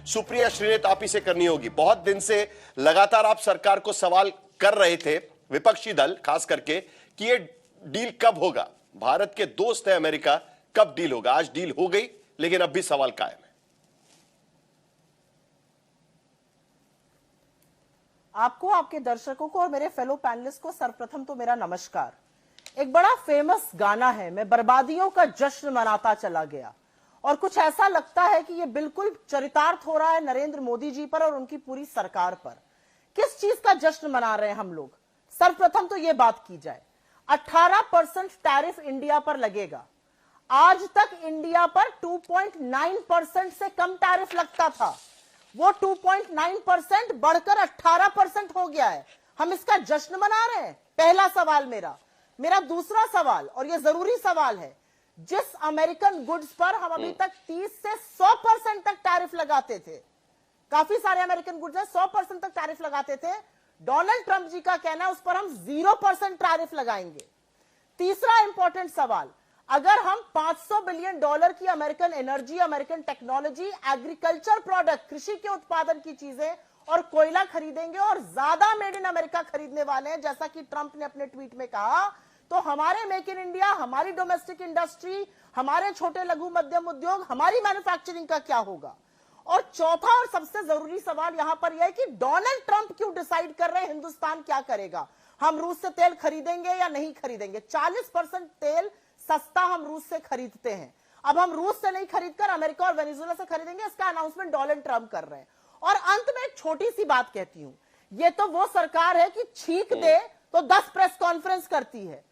सुप्रिया श्रीनेत आप ही से करनी होगी। बहुत दिन से लगातार आप सरकार को सवाल कर रहे थे, विपक्षी दल खास करके, कि ये डील कब होगा। भारत के दोस्त है अमेरिका, कब डील होगा। आज डील हो गई, लेकिन अब भी सवाल कायम है। आपको, आपके दर्शकों को और मेरे फेलो पैनलिस्ट को सर्वप्रथम तो मेरा नमस्कार। एक बड़ा फेमस गाना है, मैं बर्बादियों का जश्न मनाता चला गया, और कुछ ऐसा लगता है कि ये बिल्कुल चरितार्थ हो रहा है नरेंद्र मोदी जी पर और उनकी पूरी सरकार पर। किस चीज का जश्न मना रहे हैं हम लोग? सर्वप्रथम तो ये बात की जाए, 18% टैरिफ इंडिया पर लगेगा। आज तक इंडिया पर 2.9% से कम टैरिफ लगता था, वो 2.9% बढ़कर 18% हो गया है। हम इसका जश्न मना रहे हैं, पहला सवाल मेरा दूसरा सवाल, और ये जरूरी सवाल है, जिस अमेरिकन गुड्स पर हम अभी तक 30 से 100% तक टैरिफ लगाते थे, काफी सारे अमेरिकन गुड्स 100% तक टैरिफ लगाते थे, डोनाल्ड ट्रंप जी का कहना है उस पर हम 0% टैरिफ लगाएंगे। तीसरा इंपॉर्टेंट सवाल, अगर हम $500 बिलियन की American energy, American technology, agriculture product, कृषि के उत्पादन की चीजें और कोयला खरीदेंगे और ज्यादा मेड इन अमेरिका खरीदने वाले हैं, जैसा कि ट्रंप ने अपने ट्वीट में कहा, तो हमारे मेक इन इंडिया, हमारी डोमेस्टिक इंडस्ट्री, हमारे छोटे लघु मध्यम उद्योग, हमारी मैन्युफैक्चरिंग का क्या होगा? और चौथा और सबसे जरूरी सवाल यहां पर यह है कि डोनाल्ड ट्रंप क्यों डिसाइड कर रहे हैं हिंदुस्तान क्या करेगा? हम रूस से तेल खरीदेंगे या नहीं खरीदेंगे? 40% तेल सस्ता हम रूस से खरीदते हैं, अब हम रूस से नहीं खरीदकर अमेरिका और वेनेजुएला से खरीदेंगे, इसका अनाउंसमेंट डोनाल्ड ट्रंप कर रहे हैं। और अंत में एक छोटी सी बात कहती हूं, ये तो वो सरकार है कि छींक दे तो 10 प्रेस कॉन्फ्रेंस करती है।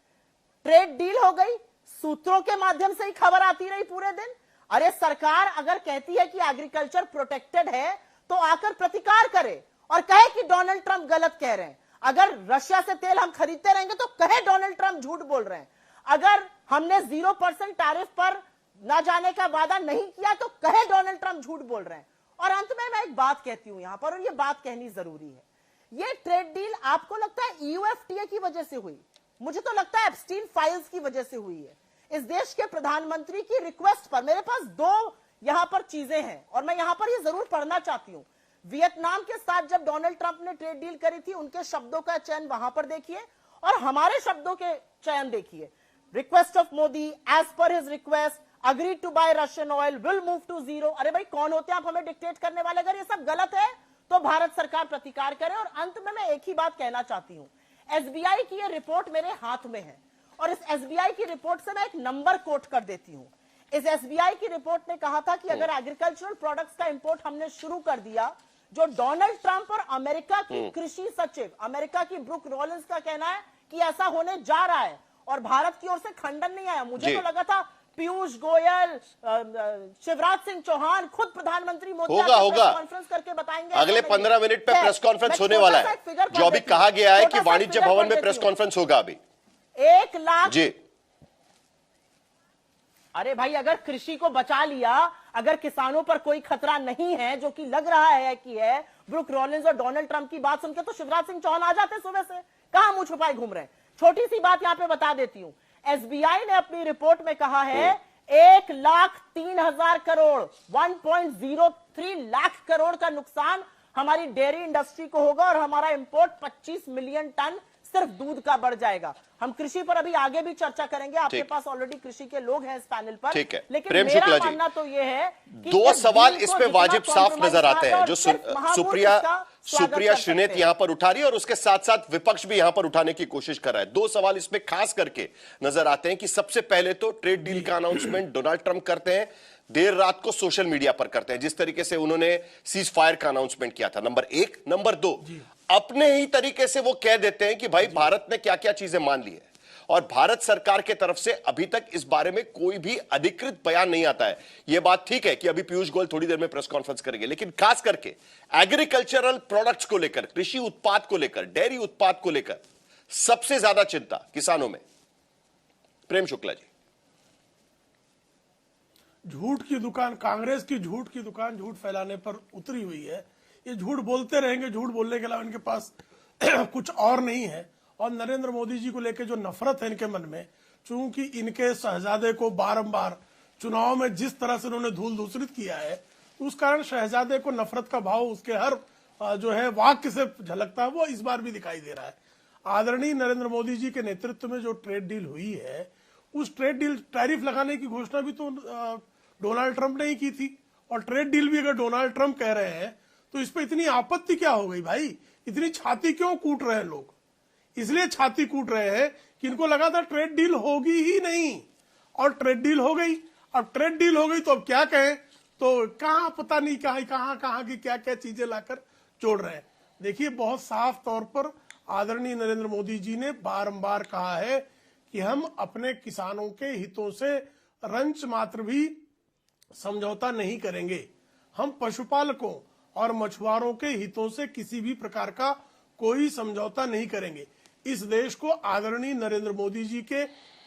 ट्रेड डील हो गई, सूत्रों के माध्यम से ही खबर आती रही पूरे दिन। अरे सरकार अगर कहती है कि एग्रीकल्चर प्रोटेक्टेड है तो आकर प्रतिकार करे और कहे कि डोनाल्ड ट्रंप गलत कह रहे हैं। अगर रशिया से तेल हम खरीदते रहेंगे तो कहे डोनाल्ड ट्रंप झूठ बोल रहे हैं। अगर हमने 0% टैरिफ पर ना जाने का वादा नहीं किया तो कहे डोनाल्ड ट्रंप झूठ बोल रहे हैं। और अंत में मैं एक बात कहती हूं यहां पर, और ये बात कहनी जरूरी है, ये ट्रेड डील आपको लगता है ईयूएफटीए की वजह से हुई? मुझे तो लगता है एप्स्टीन फाइल्स की वजह से हुई है। इस देश के प्रधानमंत्री की रिक्वेस्ट पर मेरे पास 2 यहां पर चीजें हैं और मैं यहां पर ये जरूर पढ़ना चाहती हूं। वियतनाम के साथ जब डोनाल्ड ट्रंप ने ट्रेड डील करी थी, उनके शब्दों का चयन वहां पर देखिए और हमारे शब्दों के चयन देखिए। Request of Modi, as per his request, agree to buy Russian oil, will move to 0। अरे भाई कौन होते हैं आप हमें डिक्टेट करने वाले? अगर ये सब गलत है तो भारत सरकार प्रतिकार करे। और अंत में मैं एक ही बात कहना चाहती हूं, एसबीआई की ये रिपोर्ट मेरे हाथ में है और इस एसबीआई की रिपोर्ट से मैं एक नंबर कोट कर देती हूं। इस एसबीआई की रिपोर्ट ने कहा था कि अगर एग्रीकल्चरल प्रोडक्ट्स का इंपोर्ट हमने शुरू कर दिया, जो डोनाल्ड ट्रंप और अमेरिका की कृषि सचिव, अमेरिका की ब्रुक रॉलिंस का कहना है कि ऐसा होने जा रहा है और भारत की ओर से खंडन नहीं आया। मुझे तो लगा था पीयूष गोयल, शिवराज सिंह चौहान, खुद प्रधानमंत्री मोदी होगा कॉन्फ्रेंस करके बताएंगे। अगले 15 मिनट पे प्रेस कॉन्फ्रेंस होने वाला है, जो अभी कहा गया है कि वाणिज्य भवन में प्रेस कॉन्फ्रेंस होगा अभी। 1 लाख जी। अरे भाई अगर कृषि को बचा लिया, अगर किसानों पर कोई खतरा नहीं है, जो कि लग रहा है कि है, ब्रुक रॉलिंस और डोनाल्ड ट्रंप की बात सुनकर तो शिवराज सिंह चौहान आ जाते सुबह से। कहां मुंह छुपाए घूम रहे हैं? छोटी सी बात यहां पे बता देती हूं, एसबीआई ने अपनी रिपोर्ट में कहा है 1,03,000 करोड़, 1.03 लाख करोड़ का नुकसान हमारी डेयरी इंडस्ट्री को होगा और हमारा इंपोर्ट 25 मिलियन टन सिर्फ दूध का बढ़ जाएगा। हम कृषि पर अभी आगे भी चर्चा करेंगे, आपके पास ऑलरेडी कृषि के लोग हैं इस पैनल पर। ठीक है, लेकिन प्रेम मेरा शुक्ला जी, मानना तो ये है कि 2 सवाल इस पे वाजिब साफ नजर आते हैं जो सुप्रिया श्रीनेत यहां पर उठा रही है और उसके साथ साथ विपक्ष भी यहां पर उठाने की कोशिश कर रहा है। 2 सवाल इसमें खास करके नजर आते हैं कि सबसे पहले तो ट्रेड डील का अनाउंसमेंट डोनाल्ड ट्रंप करते हैं, देर रात को सोशल मीडिया पर करते हैं, जिस तरीके से उन्होंने सीज फायर का अनाउंसमेंट किया था, नंबर 1। नंबर 2, अपने ही तरीके से वो कह देते हैं कि भाई भारत ने क्या क्या चीजें मान ली है और भारत सरकार के तरफ से अभी तक इस बारे में कोई भी अधिकृत बयान नहीं आता है। यह बात ठीक है कि अभी पीयूष गोयल थोड़ी देर में प्रेस कॉन्फ्रेंस करेंगे, लेकिन खास करके एग्रीकल्चरल प्रोडक्ट्स को लेकर, कृषि उत्पाद को लेकर, डेयरी उत्पाद को लेकर सबसे ज्यादा चिंता किसानों में। प्रेम शुक्ला जी। झूठ की दुकान, कांग्रेस की झूठ की दुकान झूठ फैलाने पर उतरी हुई है। ये झूठ बोलते रहेंगे, झूठ बोलने के अलावा इनके पास कुछ और नहीं है। और नरेंद्र मोदी जी को लेकर जो नफरत है इनके मन में, चूंकि इनके शहजादे को बारंबार चुनाव में जिस तरह से उन्होंने धूल दूसरित किया है, उस कारण शहजादे को नफरत का भाव उसके हर जो है वाक्य से झलकता है, वो इस बार भी दिखाई दे रहा है। आदरणीय नरेंद्र मोदी जी के नेतृत्व में जो ट्रेड डील हुई है, उस ट्रेड डील टैरिफ लगाने की घोषणा भी तो डोनाल्ड ट्रंप ने ही की थी, और ट्रेड डील भी अगर डोनाल्ड ट्रंप कह रहे हैं तो इस पर इतनी आपत्ति क्या हो गई भाई? इतनी छाती क्यों कूट रहे हैं लोग? इसलिए छाती कूट रहे हैं कि इनको लगा था ट्रेड डील होगी ही नहीं, और ट्रेड डील हो गई। अब ट्रेड डील हो गई तो अब क्या कहें? तो कहां पता नहीं कहां की क्या क्या चीजें लाकर जोड़ रहे हैं। देखिए, बहुत साफ तौर पर आदरणीय नरेंद्र मोदी जी ने बारंबार कहा है कि हम अपने किसानों के हितों से रंच मात्र भी समझौता नहीं करेंगे। हम पशुपालकों और मछुआरों के हितों से किसी भी प्रकार का कोई समझौता नहीं करेंगे। इस देश को आदरणीय नरेंद्र मोदी जी के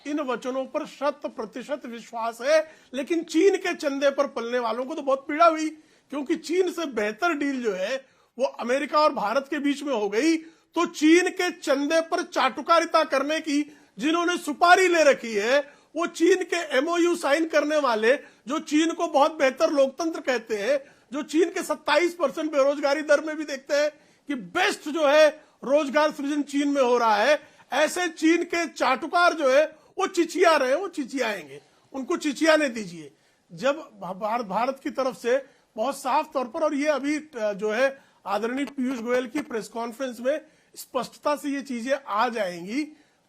इन वचनों पर 100% विश्वास है, लेकिन चीन के चंदे पर पलने वालों को तो बहुत पीड़ा हुई, क्योंकि चीन से बेहतर डील जो है वो अमेरिका और भारत के बीच में हो गई। तो चीन के चंदे पर चाटुकारिता करने की जिन्होंने सुपारी ले रखी है, वो चीन के एमओयू साइन करने वाले, जो चीन को बहुत बेहतर लोकतंत्र कहते हैं, जो चीन के 27% बेरोजगारी दर में भी देखते हैं कि बेस्ट जो है रोजगार सृजन चीन में हो रहा है, ऐसे चीन के चाटुकार जो है वो चिचिया रहे हैं, वो चिचियाएंगे, उनको चिचियाने दीजिए। जब भारत की तरफ से बहुत साफ तौर पर, और ये अभी जो है आदरणीय पीयूष गोयल की प्रेस कॉन्फ्रेंस में स्पष्टता से ये चीजें आ जाएंगी।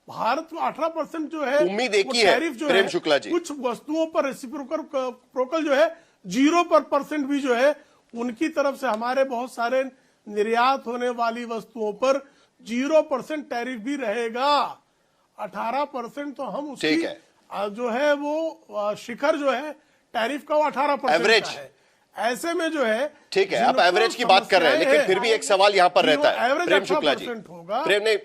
भारत को 18% जो है उम्मीद एक ही टैरिफ जो प्रेम है शुक्ला जी, कुछ वस्तुओं पर रेसिप्रोकल जो है 0% भी जो है उनकी तरफ से हमारे बहुत सारे निर्यात होने वाली वस्तुओं पर 0% टैरिफ भी रहेगा। 18% तो हम उसकी जो है वो शिखर जो है टैरिफ का वो 18% का है। ऐसे में जो है ठीक है, आप एवरेज की बात कर रहे हैं, लेकिन फिर भी एक सवाल यहां पर रहता है प्रेम शुक्ला जी। प्रेम ने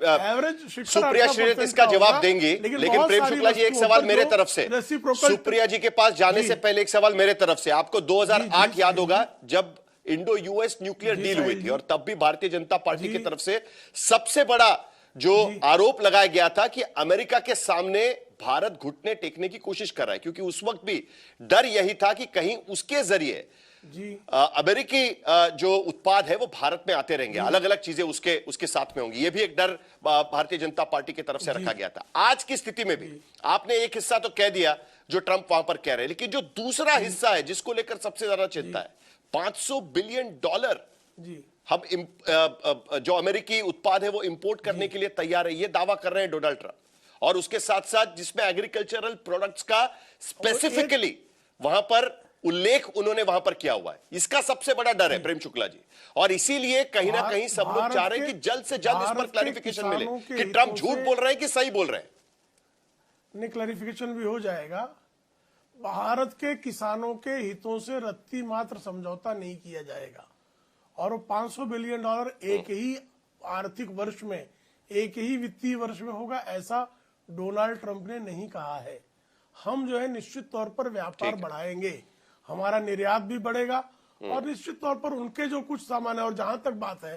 सुप्रिया श्रीनेत इसका जवाब देंगी, लेकिन प्रेम शुक्ला जी एक सवाल मेरे तरफ से, सुप्रिया जी के पास जाने से पहले एक सवाल मेरे तरफ से। आपको 2008 याद होगा जब इंडो यूएस न्यूक्लियर डील हुई थी, और तब भी भारतीय जनता पार्टी की तरफ से सबसे बड़ा जो आरोप लगाया गया था कि अमेरिका के सामने भारत घुटने टेकने की कोशिश कर रहा है, क्योंकि उस वक्त भी डर यही था कि कहीं उसके जरिए अमेरिकी जो उत्पाद है वो भारत में आते रहेंगे, अलग अलग चीजें उसके साथ में होंगी। ये भी एक डर भारतीय जनता पार्टी की तरफ से रखा गया था। आज की स्थिति में भी आपने एक हिस्सा तो कह दिया जो ट्रंप वहां पर कह रहे हैं, लेकिन जो दूसरा हिस्सा है जिसको लेकर सबसे ज्यादा चिंता है, $500 बिलियन हम जो अमेरिकी उत्पाद है वो इंपोर्ट करने के लिए तैयार है, ये दावा कर रहे हैं डोनाल्ड ट्रंप, और उसके साथ साथ जिसमें एग्रीकल्चरल प्रोडक्ट्स का स्पेसिफिकली वहां पर उल्लेख उन्होंने वहां पर किया हुआ है। इसका सबसे बड़ा डर है प्रेम शुक्ला जी, और इसीलिए कहीं ना कहीं सब लोग चाह रहे हैं कि जल्द से जल्द इस पर क्लैरिफिकेशन मिले कि ट्रंप झूठ बोल रहे हैं कि सही बोल रहे हैं। नहीं, क्लैरिफिकेशन भी हो जाएगा। भारत के किसानों के हितों से रत्ती मात्र समझौता नहीं किया जाएगा, और वो $500 बिलियन एक ही आर्थिक वर्ष में, एक ही वित्तीय वर्ष में होगा, ऐसा डोनाल्ड ट्रंप ने नहीं कहा है। हम जो है निश्चित तौर पर व्यापार बढ़ाएंगे, हमारा निर्यात भी बढ़ेगा, और निश्चित तौर पर उनके जो कुछ सामान है, और जहां तक बात है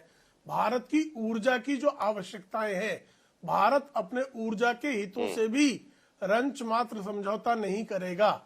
भारत की ऊर्जा की जो आवश्यकताएं हैं, भारत अपने ऊर्जा के हितों से भी रंच मात्र समझौता नहीं करेगा।